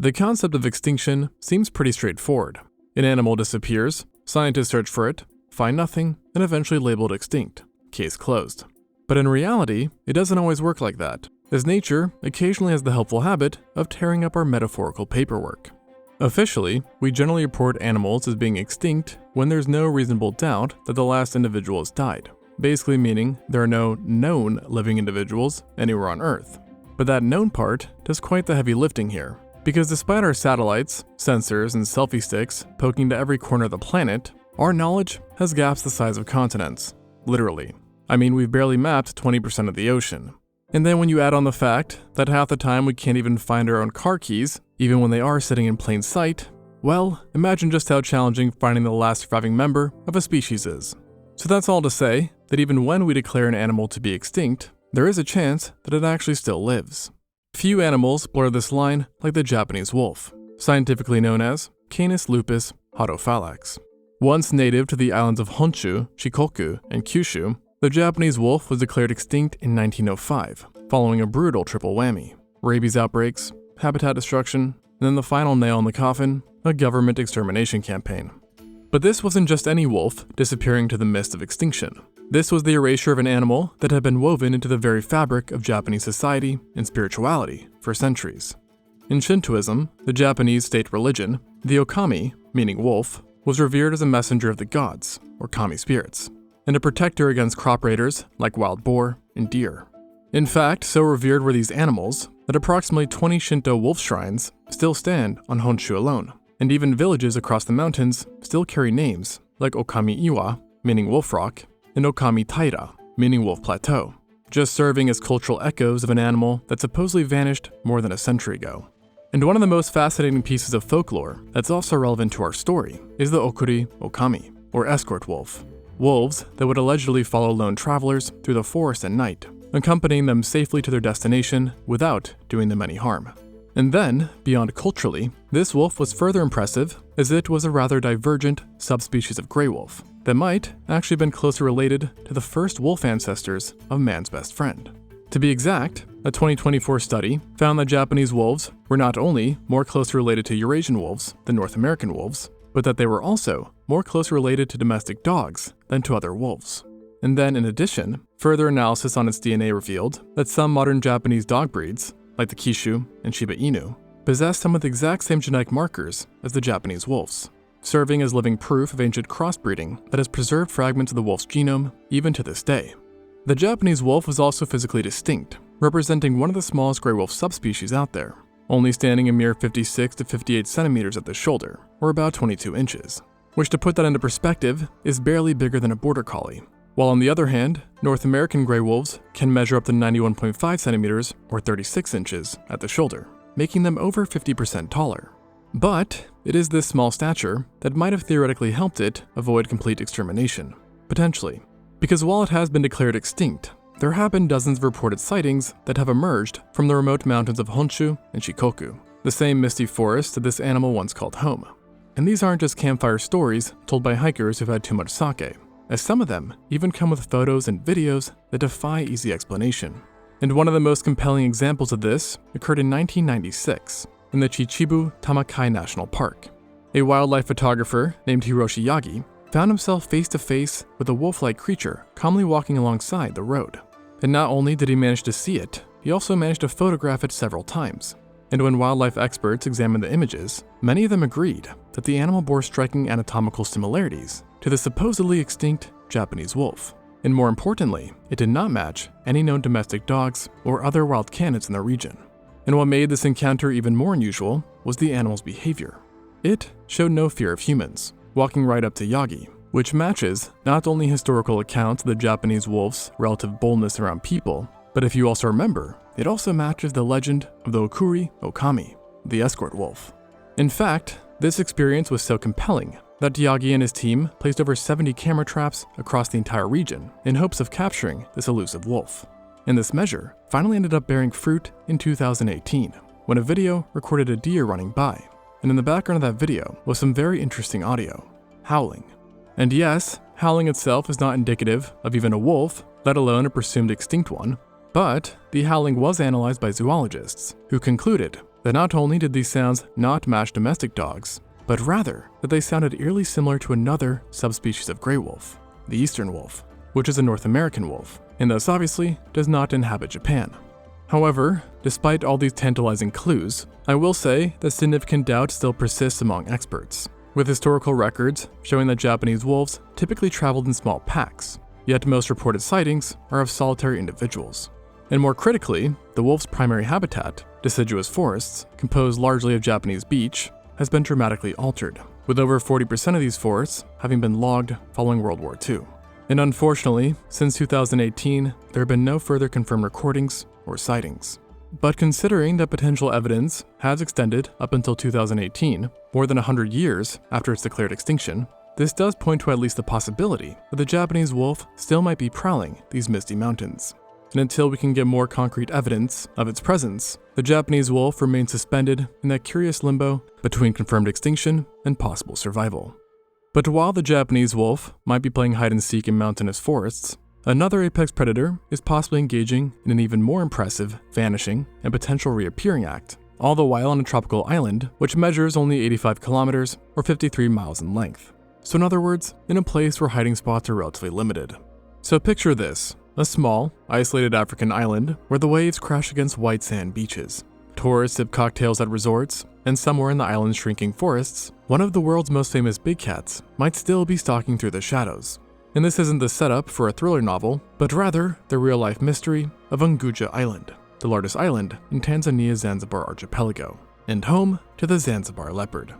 The concept of extinction seems pretty straightforward. An animal disappears, scientists search for it, find nothing, and eventually label it extinct. Case closed. But in reality, it doesn't always work like that, as nature occasionally has the helpful habit of tearing up our metaphorical paperwork. Officially, we generally report animals as being extinct when there's no reasonable doubt that the last individual has died, basically meaning there are no known living individuals anywhere on Earth. But that known part does quite the heavy lifting here, because despite our satellites, sensors, and selfie sticks poking to every corner of the planet, our knowledge has gaps the size of continents. Literally. I mean, we've barely mapped 20% of the ocean. And then when you add on the fact that half the time we can't even find our own car keys, even when they are sitting in plain sight, well, imagine just how challenging finding the last surviving member of a species is. So that's all to say that even when we declare an animal to be extinct, there is a chance that it actually still lives. Few animals blur this line like the Japanese wolf, scientifically known as Canis lupus hautophalax. Once native to the islands of Honshu, Shikoku, and Kyushu, the Japanese wolf was declared extinct in 1905, following a brutal triple whammy: rabies outbreaks, habitat destruction, and then the final nail in the coffin, a government extermination campaign. But this wasn't just any wolf disappearing to the mist of extinction. This was the erasure of an animal that had been woven into the very fabric of Japanese society and spirituality for centuries. In Shintoism, the Japanese state religion, the okami, meaning wolf, was revered as a messenger of the gods, or kami spirits, and a protector against crop raiders like wild boar and deer. In fact, so revered were these animals that approximately 20 Shinto wolf shrines still stand on Honshu alone, and even villages across the mountains still carry names like Okami Iwa, meaning Wolf Rock, and Okami Taira, meaning Wolf Plateau, just serving as cultural echoes of an animal that supposedly vanished more than a century ago. And one of the most fascinating pieces of folklore that's also relevant to our story is the Okuri Okami, or escort wolf. Wolves that would allegedly follow lone travelers through the forest at night, accompanying them safely to their destination without doing them any harm. And then, beyond culturally, this wolf was further impressive as it was a rather divergent subspecies of gray wolf that might actually have been closely related to the first wolf ancestors of man's best friend. To be exact, a 2024 study found that Japanese wolves were not only more closely related to Eurasian wolves than North American wolves, but that they were also more closely related to domestic dogs than to other wolves. And then, in addition, further analysis on its DNA revealed that some modern Japanese dog breeds, like the Kishu and Shiba Inu, possess some of the exact same genetic markers as the Japanese wolves, serving as living proof of ancient crossbreeding that has preserved fragments of the wolf's genome even to this day. The Japanese wolf was also physically distinct, representing one of the smallest gray wolf subspecies out there, only standing a mere 56 to 58 centimeters at the shoulder, or about 22 inches, which, to put that into perspective, is barely bigger than a border collie. While on the other hand, North American gray wolves can measure up to 91.5 centimeters, or 36 inches, at the shoulder, making them over 50% taller. But it is this small stature that might have theoretically helped it avoid complete extermination, potentially. Because while it has been declared extinct, there have been dozens of reported sightings that have emerged from the remote mountains of Honshu and Shikoku, the same misty forest that this animal once called home. And these aren't just campfire stories told by hikers who've had too much sake, as some of them even come with photos and videos that defy easy explanation. And one of the most compelling examples of this occurred in 1996 in the Chichibu Tamakai National Park. A wildlife photographer named Hiroshi Yagi found himself face to face with a wolf-like creature calmly walking alongside the road. And not only did he manage to see it, he also managed to photograph it several times. And when wildlife experts examined the images, many of them agreed that the animal bore striking anatomical similarities to the supposedly extinct Japanese wolf. And more importantly, it did not match any known domestic dogs or other wild canids in the region. And what made this encounter even more unusual was the animal's behavior. It showed no fear of humans, walking right up to Yagi, which matches not only historical accounts of the Japanese wolf's relative boldness around people, but if you also remember, it also matches the legend of the Okuri Okami, the escort wolf. In fact, this experience was so compelling that Yagi and his team placed over 70 camera traps across the entire region in hopes of capturing this elusive wolf. And this measure finally ended up bearing fruit in 2018, when a video recorded a deer running by. And in the background of that video was some very interesting audio: howling. And yes, howling itself is not indicative of even a wolf, let alone a presumed extinct one, but the howling was analyzed by zoologists, who concluded that not only did these sounds not match domestic dogs, but rather that they sounded eerily similar to another subspecies of gray wolf, the eastern wolf, which is a North American wolf, and thus obviously does not inhabit Japan. However, despite all these tantalizing clues, I will say that significant doubt still persists among experts, with historical records showing that Japanese wolves typically traveled in small packs, yet most reported sightings are of solitary individuals. And more critically, the wolf's primary habitat, deciduous forests, composed largely of Japanese beech, has been dramatically altered, with over 40% of these forests having been logged following World War II. And unfortunately, since 2018, there have been no further confirmed recordings or sightings. But considering that potential evidence has extended up until 2018, more than 100 years after its declared extinction, this does point to at least the possibility that the Japanese wolf still might be prowling these misty mountains. And until we can get more concrete evidence of its presence, the Japanese wolf remains suspended in that curious limbo between confirmed extinction and possible survival. But while the Japanese wolf might be playing hide and seek in mountainous forests, another apex predator is possibly engaging in an even more impressive vanishing and potential reappearing act, all the while on a tropical island which measures only 85 kilometers or 53 miles in length. So in other words, in a place where hiding spots are relatively limited. So picture this, a small, isolated African island where the waves crash against white sand beaches. Tourists sip cocktails at resorts, and somewhere in the island's shrinking forests, one of the world's most famous big cats might still be stalking through the shadows. And this isn't the setup for a thriller novel, but rather the real-life mystery of Unguja Island, the largest island in Tanzania's Zanzibar archipelago, and home to the Zanzibar leopard.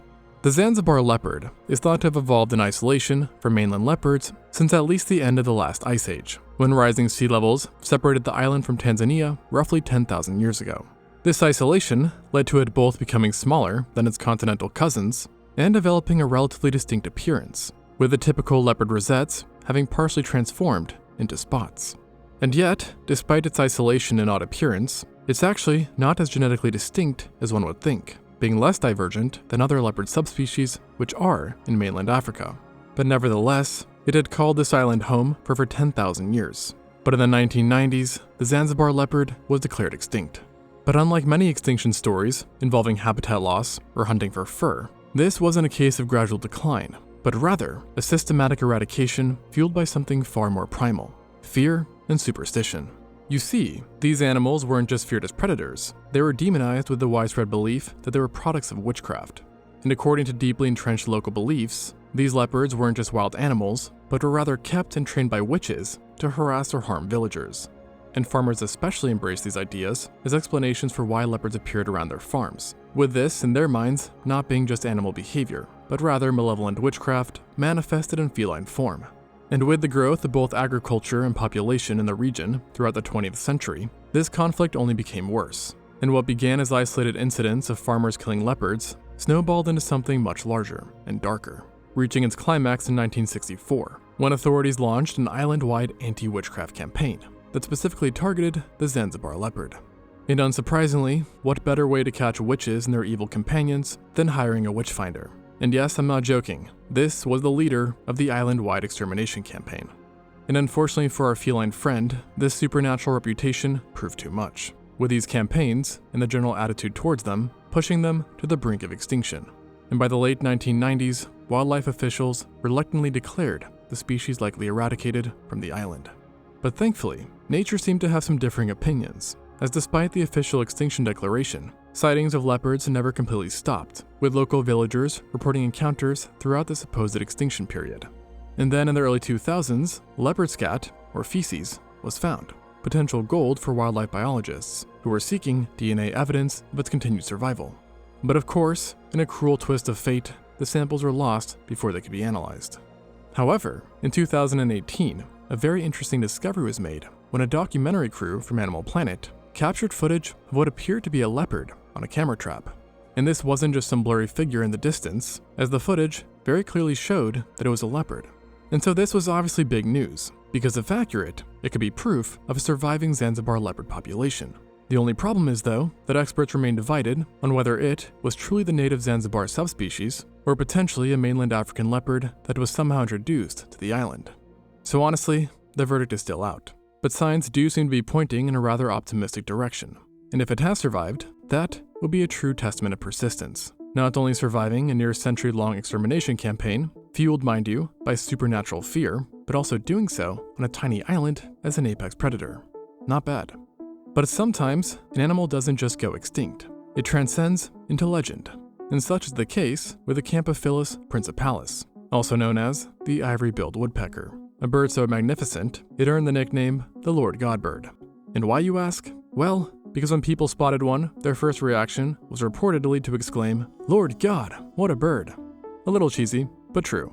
The Zanzibar leopard is thought to have evolved in isolation from mainland leopards since at least the end of the last ice age, when rising sea levels separated the island from Tanzania roughly 10,000 years ago. This isolation led to it both becoming smaller than its continental cousins and developing a relatively distinct appearance, with the typical leopard rosettes having partially transformed into spots. And yet, despite its isolation and odd appearance, it's actually not as genetically distinct as one would think, being less divergent than other leopard subspecies which are in mainland Africa. But nevertheless, it had called this island home for over 10,000 years. But in the 1990s, the Zanzibar leopard was declared extinct. But unlike many extinction stories involving habitat loss or hunting for fur, this wasn't a case of gradual decline, but rather a systematic eradication fueled by something far more primal: fear and superstition. You see, these animals weren't just feared as predators, they were demonized with the widespread belief that they were products of witchcraft. And according to deeply entrenched local beliefs, these leopards weren't just wild animals, but were rather kept and trained by witches to harass or harm villagers. And farmers especially embraced these ideas as explanations for why leopards appeared around their farms, with this, in their minds, not being just animal behavior, but rather malevolent witchcraft manifested in feline form. And with the growth of both agriculture and population in the region throughout the 20th century, this conflict only became worse. And what began as isolated incidents of farmers killing leopards snowballed into something much larger and darker, reaching its climax in 1964, when authorities launched an island-wide anti-witchcraft campaign that specifically targeted the Zanzibar leopard. And unsurprisingly, what better way to catch witches and their evil companions than hiring a witch finder? And yes, I'm not joking, this was the leader of the island-wide extermination campaign. And unfortunately for our feline friend, this supernatural reputation proved too much, with these campaigns, and the general attitude towards them, pushing them to the brink of extinction. And by the late 1990s, wildlife officials reluctantly declared the species likely eradicated from the island. But thankfully, nature seemed to have some differing opinions, as despite the official extinction declaration, sightings of leopards never completely stopped, with local villagers reporting encounters throughout the supposed extinction period. And then in the early 2000s, leopard scat, or feces, was found, potential gold for wildlife biologists who were seeking DNA evidence of its continued survival. But of course, in a cruel twist of fate, the samples were lost before they could be analyzed. However, in 2018, a very interesting discovery was made when a documentary crew from Animal Planet captured footage of what appeared to be a leopard on a camera trap. And this wasn't just some blurry figure in the distance, as the footage very clearly showed that it was a leopard. And so this was obviously big news, because if accurate, it could be proof of a surviving Zanzibar leopard population. The only problem is, though, that experts remain divided on whether it was truly the native Zanzibar subspecies, or potentially a mainland African leopard that was somehow introduced to the island. So honestly, the verdict is still out. But signs do seem to be pointing in a rather optimistic direction. And if it has survived, that would be a true testament of persistence, not only surviving a near-century-long extermination campaign, fueled, mind you, by supernatural fear, but also doing so on a tiny island as an apex predator. Not bad. But sometimes, an animal doesn't just go extinct. It transcends into legend. And such is the case with the Camphophilus principalis, also known as the ivory-billed woodpecker, a bird so magnificent it earned the nickname the Lord God bird. And why, you ask? Well, because when people spotted one, their first reaction was reportedly to exclaim, "Lord God, what a bird!" A little cheesy, but true.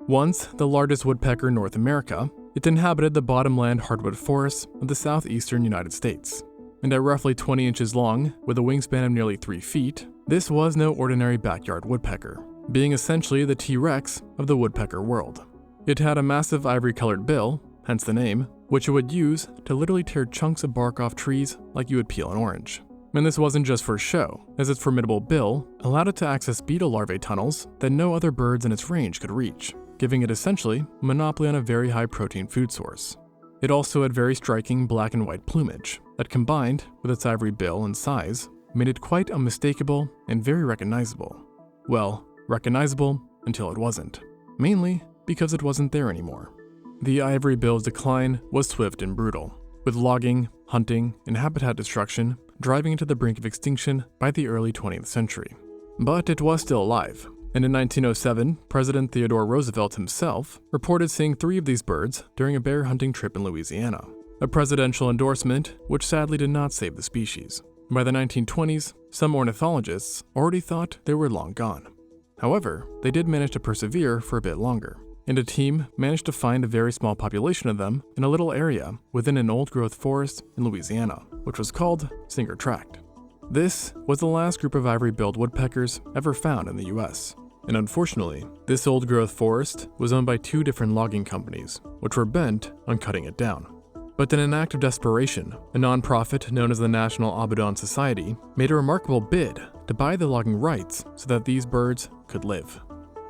Once the largest woodpecker in North America, it inhabited the bottomland hardwood forests of the southeastern United States. And at roughly 20 inches long, with a wingspan of nearly 3 feet, this was no ordinary backyard woodpecker, being essentially the T-Rex of the woodpecker world. It had a massive ivory-colored bill, hence the name, which it would use to literally tear chunks of bark off trees like you would peel an orange. And this wasn't just for show, as its formidable bill allowed it to access beetle larvae tunnels that no other birds in its range could reach, giving it essentially a monopoly on a very high-protein food source. It also had very striking black and white plumage that, combined with its ivory bill and size, made it quite unmistakable and very recognizable. Well, recognizable until it wasn't, mainly because it wasn't there anymore. The ivory bill's decline was swift and brutal, with logging, hunting, and habitat destruction driving it to the brink of extinction by the early 20th century. But it was still alive, and in 1907, President Theodore Roosevelt himself reported seeing 3 of these birds during a bear hunting trip in Louisiana, a presidential endorsement which sadly did not save the species. By the 1920s, some ornithologists already thought they were long gone. However, they did manage to persevere for a bit longer, and a team managed to find a very small population of them in a little area within an old-growth forest in Louisiana, which was called Singer Tract. This was the last group of ivory-billed woodpeckers ever found in the US. And unfortunately, this old-growth forest was owned by 2 different logging companies, which were bent on cutting it down. But in an act of desperation, a nonprofit known as the National Audubon Society made a remarkable bid to buy the logging rights so that these birds could live.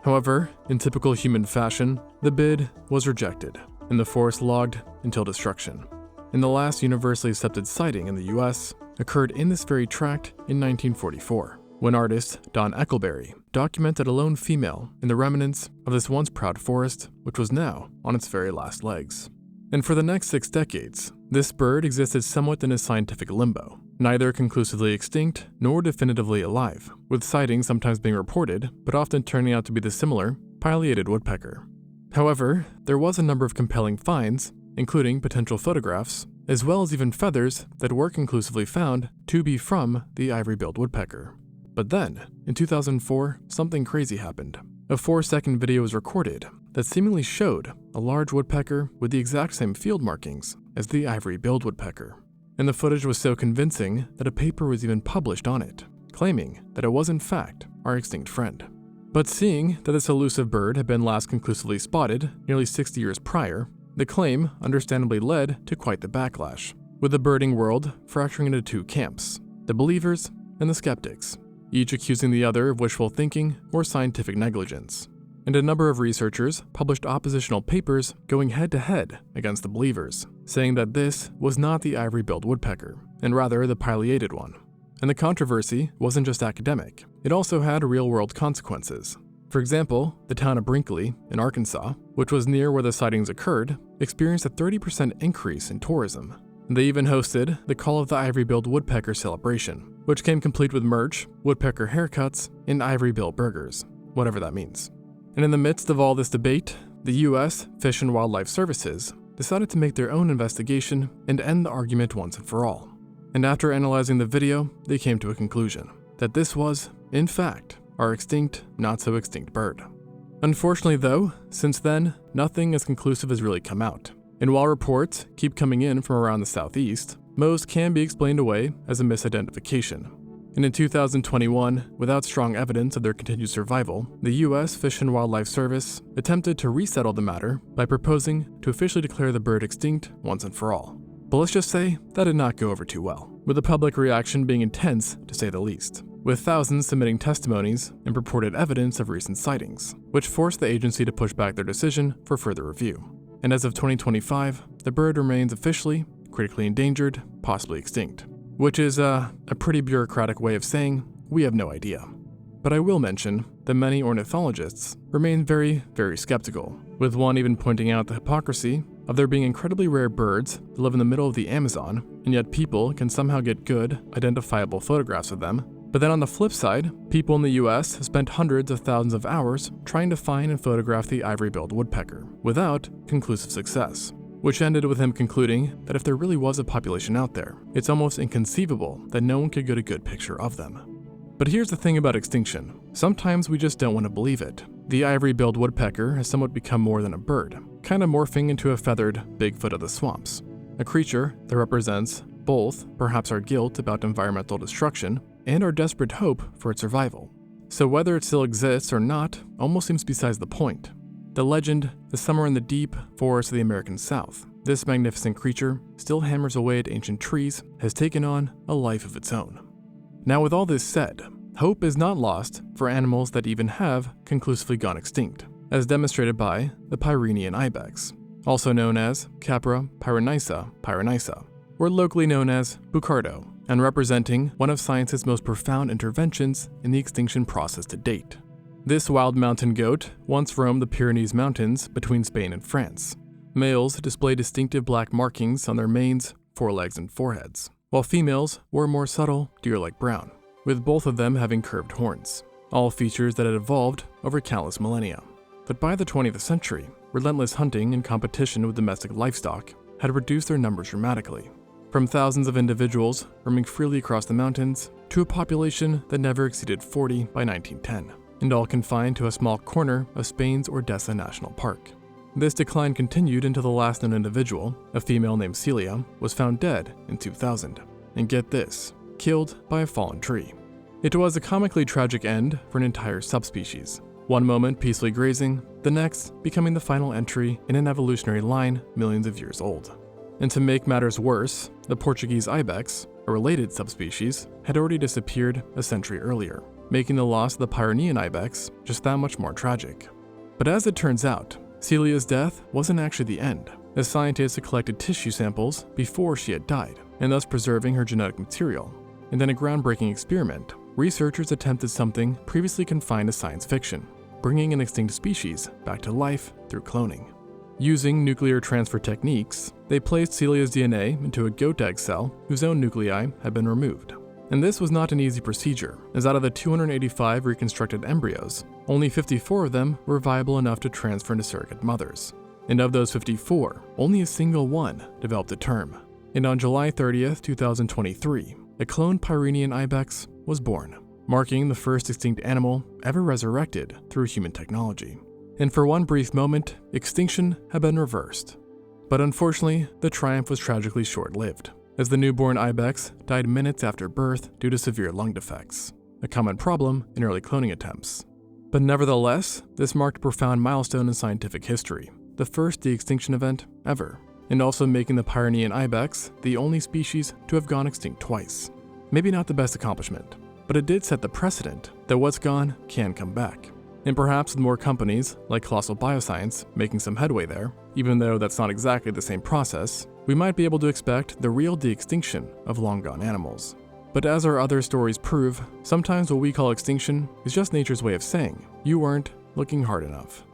However, in typical human fashion, the bid was rejected, and the forest logged until destruction. And the last universally accepted sighting in the US occurred in this very tract in 1944, when artist Don Eckelberry documented a lone female in the remnants of this once proud forest, which was now on its very last legs. And for the next 6 decades, this bird existed somewhat in a scientific limbo, neither conclusively extinct nor definitively alive, with sightings sometimes being reported, but often turning out to be the similar pileated woodpecker. However, there was a number of compelling finds, including potential photographs, as well as even feathers that were conclusively found to be from the ivory-billed woodpecker. But then, in 2004, something crazy happened. A 4-second video was recorded that seemingly showed a large woodpecker with the exact same field markings as the ivory-billed woodpecker. And the footage was so convincing that a paper was even published on it, claiming that it was in fact our extinct friend. But seeing that this elusive bird had been last conclusively spotted nearly 60 years prior, the claim understandably led to quite the backlash, with the birding world fracturing into 2 camps, the believers and the skeptics, each accusing the other of wishful thinking or scientific negligence. And a number of researchers published oppositional papers going head-to-head against the believers, saying that this was not the ivory-billed woodpecker, and rather the pileated one. And the controversy wasn't just academic, it also had real-world consequences. For example, the town of Brinkley in Arkansas, which was near where the sightings occurred, experienced a 30% increase in tourism. And they even hosted the Call of the Ivory-billed Woodpecker celebration, which came complete with merch, woodpecker haircuts, and ivory-bill burgers, whatever that means. And in the midst of all this debate, the U.S. Fish and Wildlife Services decided to make their own investigation and end the argument once and for all. And after analyzing the video, they came to a conclusion that this was, in fact, our extinct, not-so-extinct bird. Unfortunately though, since then, nothing as conclusive has really come out. And while reports keep coming in from around the southeast, most can be explained away as a misidentification. And in 2021, without strong evidence of their continued survival, the U.S. Fish and Wildlife Service attempted to resettle the matter by proposing to officially declare the bird extinct once and for all. But let's just say that did not go over too well, with the public reaction being intense to say the least, with thousands submitting testimonies and purported evidence of recent sightings, which forced the agency to push back their decision for further review. And as of 2025, the bird remains officially critically endangered, possibly extinct. which is a pretty bureaucratic way of saying we have no idea. But I will mention that many ornithologists remain very, very skeptical, with one even pointing out the hypocrisy of there being incredibly rare birds that live in the middle of the Amazon, and yet people can somehow get good, identifiable photographs of them. But then on the flip side, people in the US have spent hundreds of thousands of hours trying to find and photograph the ivory-billed woodpecker, without conclusive success, which ended with him concluding that if there really was a population out there, it's almost inconceivable that no one could get a good picture of them. But here's the thing about extinction. Sometimes we just don't want to believe it. The ivory-billed woodpecker has somewhat become more than a bird, kind of morphing into a feathered Bigfoot of the swamps, a creature that represents both perhaps our guilt about environmental destruction and our desperate hope for its survival. So whether it still exists or not almost seems besides the point. The legend is somewhere in the deep forests of the American South. This magnificent creature still hammers away at ancient trees, has taken on a life of its own. Now with all this said, hope is not lost for animals that even have conclusively gone extinct, as demonstrated by the Pyrenean ibex, also known as Capra pyrenaica, or locally known as bucardo, and representing one of science's most profound interventions in the extinction process to date. This wild mountain goat once roamed the Pyrenees Mountains between Spain and France. Males display distinctive black markings on their manes, forelegs, and foreheads, while females wore more subtle, deer-like brown, with both of them having curved horns, all features that had evolved over countless millennia. But by the 20th century, relentless hunting and competition with domestic livestock had reduced their numbers dramatically, from thousands of individuals roaming freely across the mountains to a population that never exceeded 40 by 1910, and all confined to a small corner of Spain's Ordesa National Park. This decline continued until the last known individual, a female named Celia, was found dead in 2000, and get this, killed by a fallen tree. It was a comically tragic end for an entire subspecies, one moment peacefully grazing, the next becoming the final entry in an evolutionary line millions of years old. And to make matters worse, the Portuguese ibex, a related subspecies, had already disappeared a century earlier, making the loss of the Pyrenean ibex just that much more tragic. But as it turns out, Celia's death wasn't actually the end, as scientists had collected tissue samples before she had died, and thus preserving her genetic material. And in a groundbreaking experiment, researchers attempted something previously confined to science fiction, bringing an extinct species back to life through cloning. Using nuclear transfer techniques, they placed Celia's DNA into a goat egg cell whose own nuclei had been removed. And this was not an easy procedure, as out of the 285 reconstructed embryos, only 54 of them were viable enough to transfer into surrogate mothers. And of those 54, only a single one developed a term. And on July 30th, 2023, a cloned Pyrenean ibex was born, marking the first extinct animal ever resurrected through human technology. And for one brief moment, extinction had been reversed. But unfortunately, the triumph was tragically short-lived, as the newborn ibex died minutes after birth due to severe lung defects, a common problem in early cloning attempts. But nevertheless, this marked a profound milestone in scientific history, the first de-extinction event ever, and also making the Pyrenean ibex the only species to have gone extinct twice. Maybe not the best accomplishment, but it did set the precedent that what's gone can come back. And perhaps with more companies, like Colossal Bioscience, making some headway there, even though that's not exactly the same process, we might be able to expect the real de-extinction of long-gone animals. But as our other stories prove, sometimes what we call extinction is just nature's way of saying, you weren't looking hard enough.